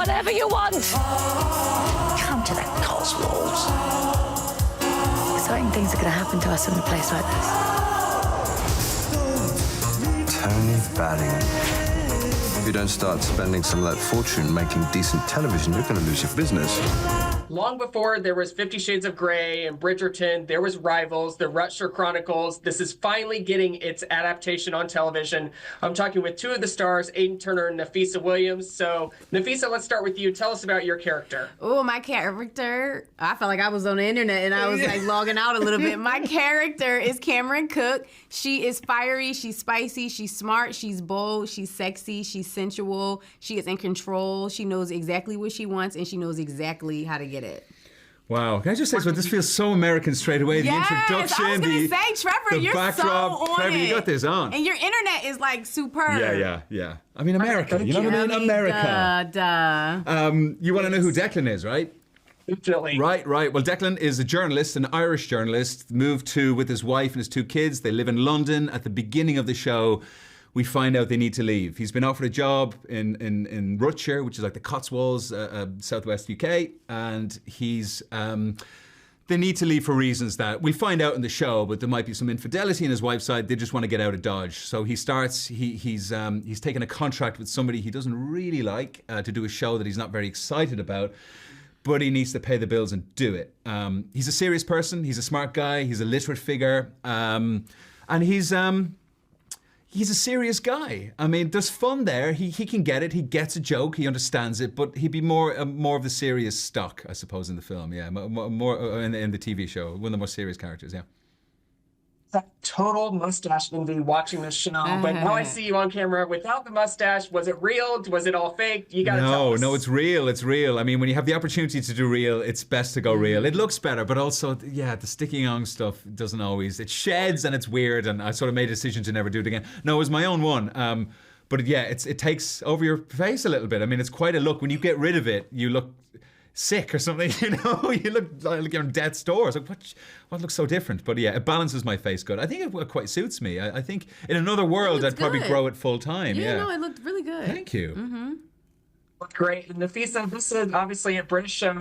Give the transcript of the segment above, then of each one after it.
whatever you want. Come to the Cotswolds. Exciting things are going to happen to us in a place like this. Tony Barringham. If you don't start spending some of that fortune making decent television, you're going to lose your business. Long before there was 50 Shades of Grey and Bridgerton, there was Rivals, the Rutshire Chronicles. This is finally getting its adaptation on television. I'm talking with two of the stars, Aidan Turner and Nafisa Williams. So, Nafisa, let's start with you. Tell us about your character. Oh, my character. I felt like I was on the internet and I was like logging out a little bit. My character is Cameron Cook. She is fiery, she's spicy, she's smart, she's bold, she's sexy, she's sensual, she is in control, she knows exactly what she wants, and she knows exactly how to get it. Wow. Can I just say, so this feels so American straight away. Yes, the introduction, I was going to say, Trevor, the you're backdrop. so on Trevor, it. you got this on. And your internet is like superb. Yeah. I mean, America. You know what I mean? America. Duh. You want to know who Declan is, right? Definitely. Right. Well, Declan is a journalist, an Irish journalist, moved to with his wife and his two kids. They live in London. At the beginning of the show, we find out they need to leave. He's been offered a job in Rutshire, which is like the Cotswolds, southwest UK, and he's they need to leave for reasons that we find out in the show, but there might be some infidelity on his wife's side. They just want to get out of Dodge. So he starts, he's taken a contract with somebody he doesn't really like to do a show that he's not very excited about, but he needs to pay the bills and do it. He's a serious person. He's a smart guy. He's a literate figure. And he's a serious guy. I mean, there's fun there. He can get it. He gets a joke. He understands it. But he'd be more of the serious stock, I suppose, in the film. Yeah, more in the TV show. One of the more serious characters. Yeah. That total mustache envy watching this show, but now I see you on camera without the mustache. Was it real? Was it all fake? You gotta tell us. No, it's real. It's real. I mean, when you have the opportunity to do real, it's best to go real. It looks better, but also, yeah, the sticking on stuff doesn't always. It sheds and it's weird, and I sort of made a decision to never do it again. No, it was my own one. But yeah, it takes over your face a little bit. I mean, it's quite a look. When you get rid of it, you look sick or something, you know. You look like you're on death's door. It's like, what looks so different? But yeah, it balances my face good. I think it quite suits me. I think in another world I'd probably grow it full time. Yeah, no, it looked really good. Thank you. Mm-hmm. Great. And Nafisa, this is obviously a British show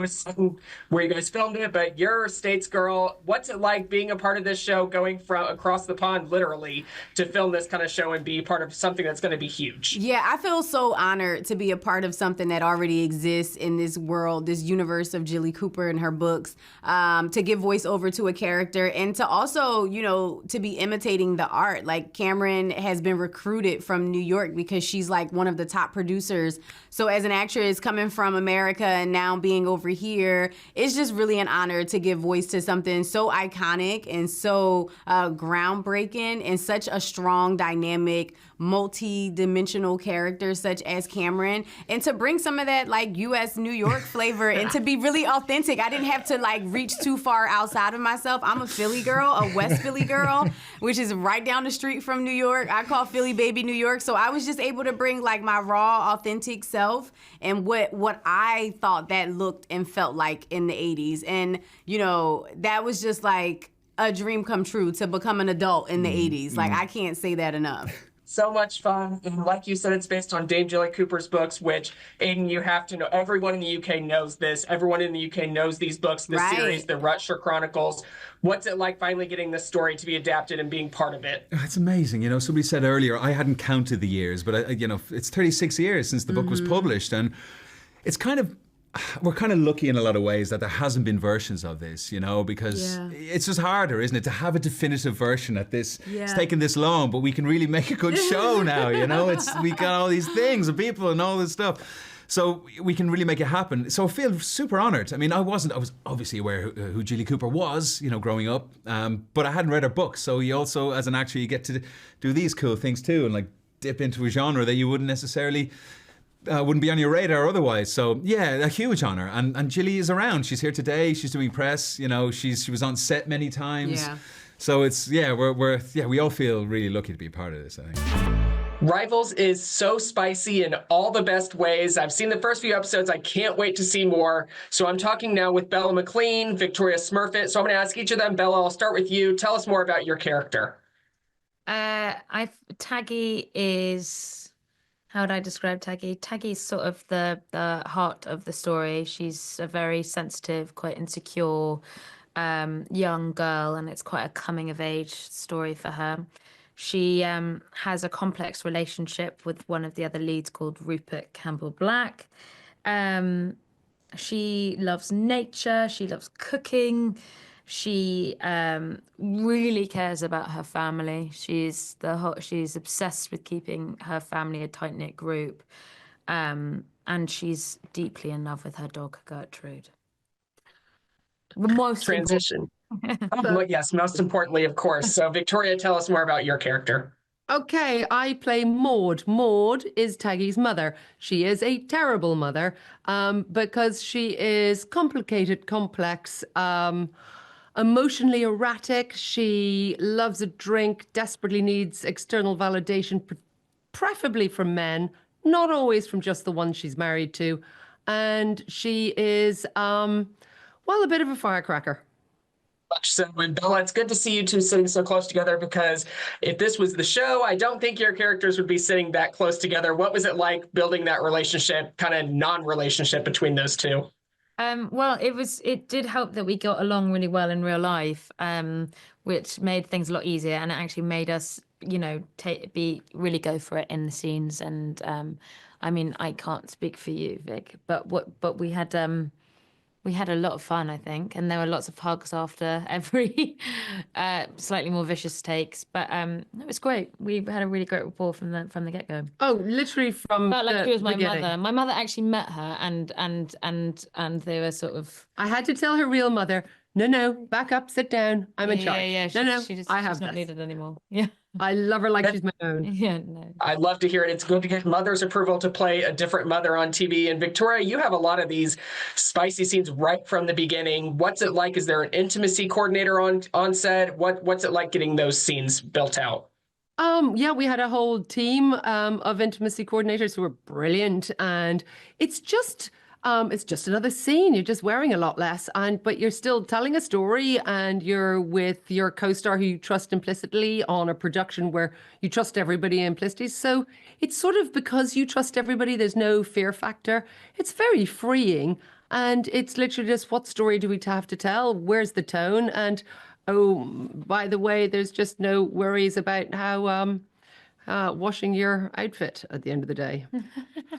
where you guys filmed it, but you're a States girl. What's it like being a part of this show, going from across the pond, literally, to film this kind of show and be part of something that's going to be huge? Yeah, I feel so honored to be a part of something that already exists in this world, this universe of Jilly Cooper and her books, to give voice over to a character and to also, you know, to be imitating the art. Like, Cameron has been recruited from New York because she's like one of the top producers. So as an actress coming from America and now being over here, it's just really an honor to give voice to something so iconic and so groundbreaking and such a strong, dynamic, multi-dimensional character such as Cameron, and to bring some of that like U.S. New York flavor and to be really authentic. I didn't have to like reach too far outside of myself. I'm a Philly girl, a West Philly girl, which is right down the street from New York. I call Philly baby New York. So I was just able to bring like my raw, authentic self and what I thought that looked and felt like in the 80s. And, you know, that was just like a dream come true to become an adult in the 80s. Like, I can't say that enough. So much fun. And like you said, it's based on Dame Jilly Cooper's books, which, Aiden, you have to know. Everyone in the UK knows this. Everyone in the UK knows these books, the series, the Rutshire Chronicles. What's it like finally getting this story to be adapted and being part of it? It's amazing. You know, somebody said earlier, I hadn't counted the years, but, you know, it's 36 years since the book was published. And it's kind of, we're kind of lucky in a lot of ways that there hasn't been versions of this, you know, because it's just harder, isn't it, to have a definitive version at this. It's taken this long, but we can really make a good show now, you know. We got all these things and people and all this stuff. So we can really make it happen. So I feel super honored. I mean, I was obviously aware who Jilly Cooper was, you know, growing up, but I hadn't read her books. So you also, as an actor, you get to do these cool things too and like dip into a genre that you wouldn't necessarily wouldn't be on your radar otherwise. So yeah, a huge honor. And Jilly is around. She's here today. She's doing press. You know, she was on set many times. Yeah. So it's we all feel really lucky to be a part of this, I think. Rivals is so spicy in all the best ways. I've seen the first few episodes. I can't wait to see more. So I'm talking now with Bella McLean, Victoria Smurfit. So I'm going to ask each of them. Bella, I'll start with you. Tell us more about your character. Taggy is How would I describe Taggy? Taggy's sort of the heart of the story. She's a very sensitive, quite insecure young girl, and it's quite a coming of age story for her. She has a complex relationship with one of the other leads called Rupert Campbell Black. She loves nature. She loves cooking. She really cares about her family. She's obsessed with keeping her family a tight-knit group. And she's deeply in love with her dog, Gertrude. Most Transition. Yes, most importantly, of course. So, Victoria, tell us more about your character. Okay, I play Maud. Maud is Taggy's mother. She is a terrible mother because she is complicated, complex, emotionally erratic. She loves a drink, desperately needs external validation, preferably from men, not always from just the one she's married to. And she is, well, a bit of a firecracker. Much so. And Bella, it's good to see you two sitting so close together, because if this was the show, I don't think your characters would be sitting that close together. What was it like building that relationship, kind of non-relationship between those two? Well, it did help that we got along really well in real life, which made things a lot easier, and it actually made us, really go for it in the scenes. And I mean, I can't speak for you, Vic, but we had a lot of fun, I think, and there were lots of hugs after every slightly more vicious takes. But it was great. We had a really great rapport from the get-go. Oh, literally from felt like she was my beginning. mother. My mother actually met her, and they were sort of. I had to tell her real mother, no, back up, sit down. I'm in charge. Yeah. She's not needed anymore. Yeah. I love her like she's my own. Yeah, no. I love to hear it. It's good to get mother's approval to play a different mother on TV. And Victoria, you have a lot of these spicy scenes right from the beginning. What's it like? Is there an intimacy coordinator on set? What's it like getting those scenes built out? Yeah, we had a whole team of intimacy coordinators who were brilliant, and it's just another scene. You're just wearing a lot less, but you're still telling a story, and you're with your co-star who you trust implicitly on a production where you trust everybody implicitly. So it's sort of because you trust everybody, there's no fear factor. It's very freeing, and it's literally just, what story do we have to tell? Where's the tone? And oh, by the way, there's just no worries about how washing your outfit at the end of the day.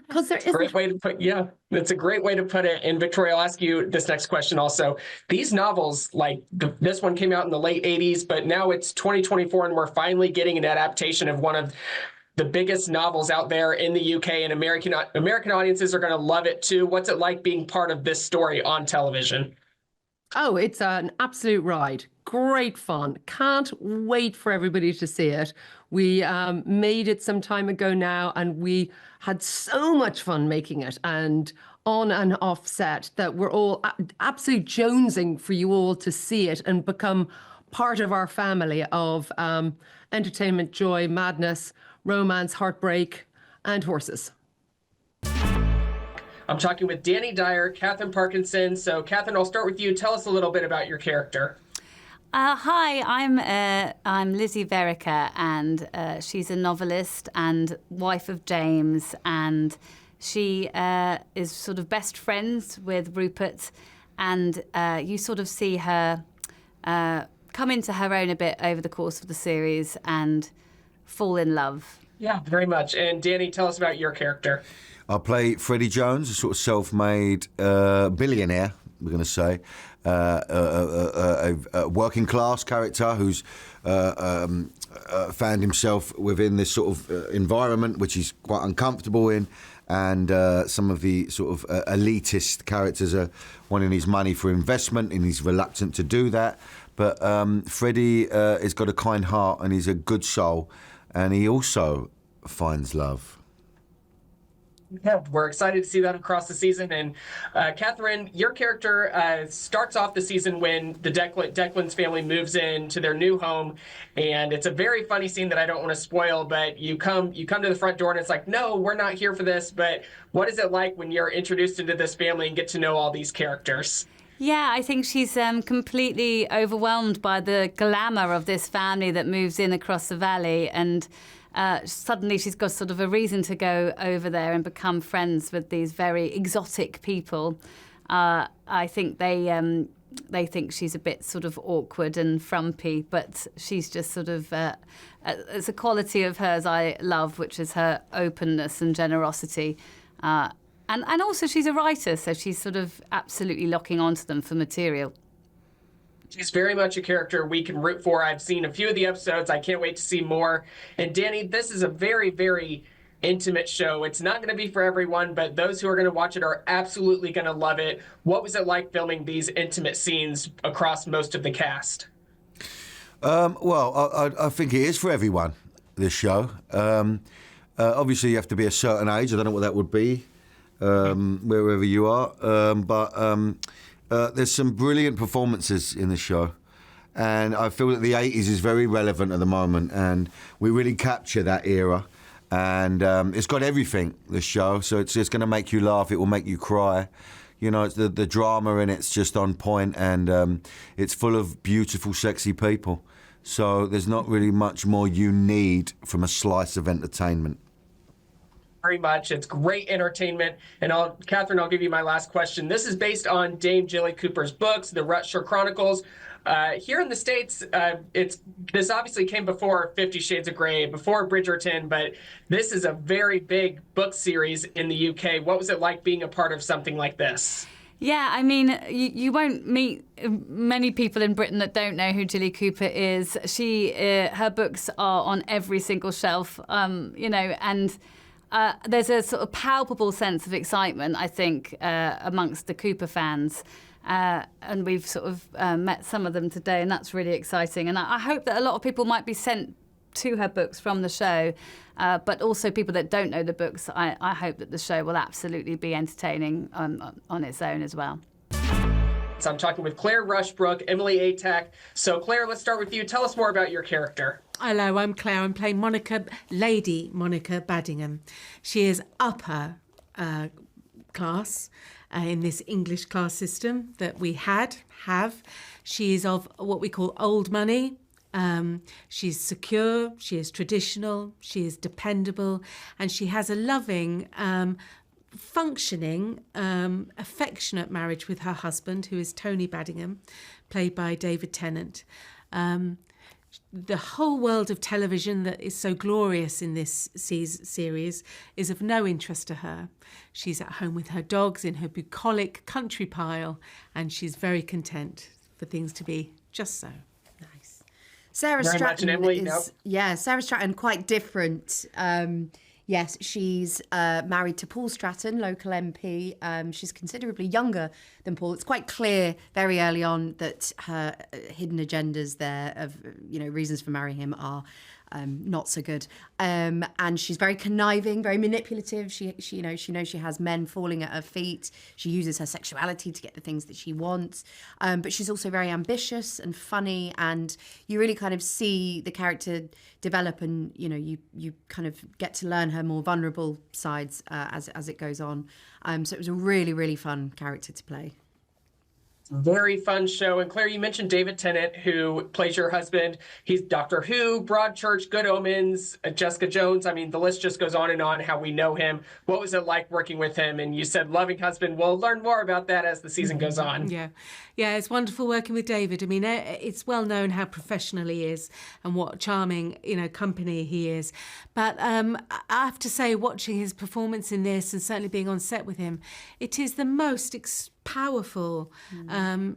Because there is Great way to put, yeah, that's a great way to put it. And Victoria, I'll ask you this next question also. These novels, like this one came out in the late 80s, but now it's 2024 and we're finally getting an adaptation of one of the biggest novels out there in the UK, and American audiences are going to love it too. What's it like being part of this story on television? Oh, it's an absolute ride. Great fun. Can't wait for everybody to see it. We made it some time ago now, and we had so much fun making it, and on and off set, that we're all absolutely jonesing for you all to see it and become part of our family of entertainment, joy, madness, romance, heartbreak, and horses. I'm talking with Danny Dyer, Catherine Parkinson. So, Catherine, I'll start with you. Tell us a little bit about your character. Hi, I'm Lizzie Verica, and she's a novelist and wife of James, and she is sort of best friends with Rupert, and you sort of see her come into her own a bit over the course of the series and fall in love. Yeah, very much. And Danny, tell us about your character. I play Freddie Jones, a sort of self-made billionaire, we're going to say, a working class character who's found himself within this sort of environment which he's quite uncomfortable in, and some of the sort of elitist characters are wanting his money for investment, and he's reluctant to do that. But Freddie has got a kind heart, and he's a good soul, and he also finds love. Yeah, we're excited to see that across the season. And Catherine, your character starts off the season when the Declan's family moves into their new home, and it's a very funny scene that I don't want to spoil. But you come to the front door, and it's like, no, we're not here for this. But what is it like when you're introduced into this family and get to know all these characters? Yeah, I think she's completely overwhelmed by the glamour of this family that moves in across the valley, and suddenly she's got sort of a reason to go over there and become friends with these very exotic people. I think they think she's a bit sort of awkward and frumpy, but she's just sort of, it's a quality of hers I love, which is her openness and generosity. And also she's a writer, so she's sort of absolutely locking onto them for material. She's very much a character we can root for. I've seen a few of the episodes. I can't wait to see more. And Danny, this is a very, very intimate show. It's not going to be for everyone, but those who are going to watch it are absolutely going to love it. What was it like filming these intimate scenes across most of the cast? Well, I think it is for everyone, this show. Obviously, you have to be a certain age. I don't know what that would be, wherever you are. But there's some brilliant performances in the show. And I feel that the 80s is very relevant at the moment. And we really capture that era. And it's got everything, this show. So it's going to make you laugh. It will make you cry. You know, it's the drama in it's just on point, and it's full of beautiful, sexy people. So there's not really much more you need from a slice of entertainment. Very much. It's great entertainment. And Catherine, I'll give you my last question. This is based on Dame Jilly Cooper's books, the Rutshire Chronicles. Here in the States, this obviously came before 50 Shades of Grey, before Bridgerton, but this is a very big book series in the UK. What was it like being a part of something like this? Yeah, I mean, you won't meet many people in Britain that don't know who Jilly Cooper is. Her books are on every single shelf, and there's a sort of palpable sense of excitement, I think, amongst the Cooper fans. And we've sort of met some of them today, and that's really exciting. And I hope that a lot of people might be sent to her books from the show, but also people that don't know the books. I hope that the show will absolutely be entertaining on its own as well. So I'm talking with Claire Rushbrook, Emily Atack. So Claire, let's start with you. Tell us more about your character. Hello, I'm Claire. I'm playing Lady Monica Baddingham. She is upper class in this English class system that we have. She is of what we call old money. She's secure, she is traditional, she is dependable, and she has a loving, functioning, affectionate marriage with her husband, who is Tony Baddingham, played by David Tennant. The whole world of television that is so glorious in this series is of no interest to her. She's at home with her dogs in her bucolic country pile, and she's very content for things to be just so. Nice. Sarah Very Stratton much an Emily, is, yeah, Sarah Stratton, quite different. Yes, she's married to Paul Stratton, local MP. She's considerably younger than Paul. It's quite clear very early on that her hidden agendas there of, reasons for marrying him are not so good. And she's very conniving, very manipulative. She knows she has men falling at her feet. She uses her sexuality to get the things that she wants. But she's also very ambitious and funny, and you really kind of see the character develop, and you kind of get to learn her more vulnerable sides as it goes on. So it was a really, really fun character to play. Very fun show. And Claire, you mentioned David Tennant, who plays your husband. He's Doctor Who, Broadchurch, Good Omens, Jessica Jones. I mean, the list just goes on and on, how we know him. What was it like working with him? And you said loving husband. We'll learn more about that as the season goes on. Yeah, it's wonderful working with David. I mean, it's well known how professional he is and what charming, company he is. But I have to say, watching his performance in this and certainly being on set with him, it is the most powerful,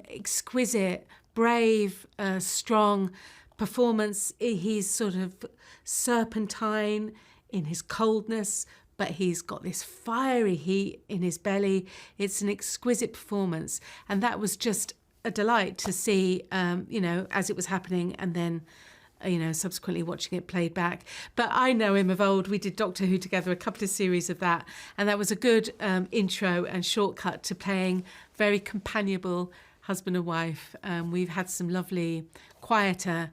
exquisite, brave, strong performance. He's sort of serpentine in his coldness, but he's got this fiery heat in his belly. It's an exquisite performance, and that was just a delight to see, as it was happening, and then subsequently watching it played back. But I know him of old. We did Doctor Who together, a couple of series of that, and that was a good intro and shortcut to playing very companionable husband and wife. We've had some lovely, quieter,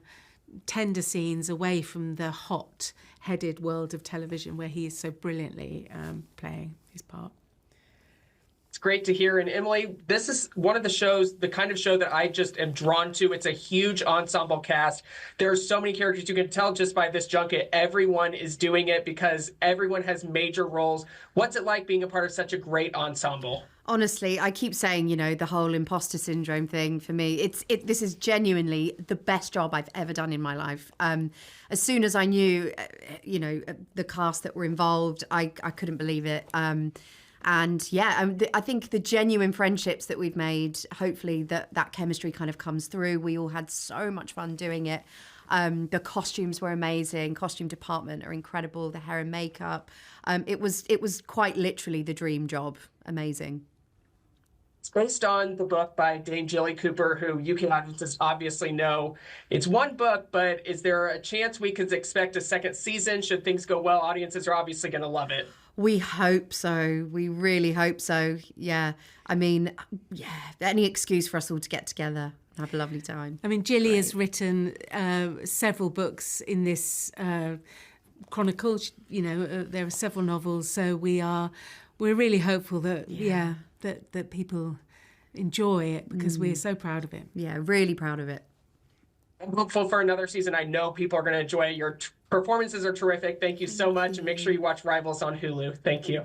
tender scenes away from the hot-headed world of television where he is so brilliantly playing his part. It's great to hear. And Emily, this is one of the shows, the kind of show that I just am drawn to. It's a huge ensemble cast. There are so many characters. You can tell just by this junket, everyone is doing it because everyone has major roles. What's it like being a part of such a great ensemble? Honestly, I keep saying, the whole imposter syndrome thing for me, this is genuinely the best job I've ever done in my life. As soon as I knew, the cast that were involved, I couldn't believe it. I think the genuine friendships that we've made, hopefully that chemistry kind of comes through. We all had so much fun doing it. The costumes were amazing. Costume department are incredible. The hair and makeup. It was quite literally the dream job. Amazing. It's based on the book by Dame Jilly Cooper, who you can obviously know. It's one book, but is there a chance we could expect a second season? Should things go well, audiences are obviously going to love it. We hope so. We really hope so. Yeah. I mean, any excuse for us all to get together and have a lovely time. I mean, Jilly has written several books in this Chronicles. There are several novels, so we're really hopeful that that people enjoy it because we're so proud of it. Yeah, really proud of it. I'm hopeful for another season. I know people are going to enjoy it. Your performances are terrific. Thank you so much. And make sure you watch Rivals on Hulu. Thank you.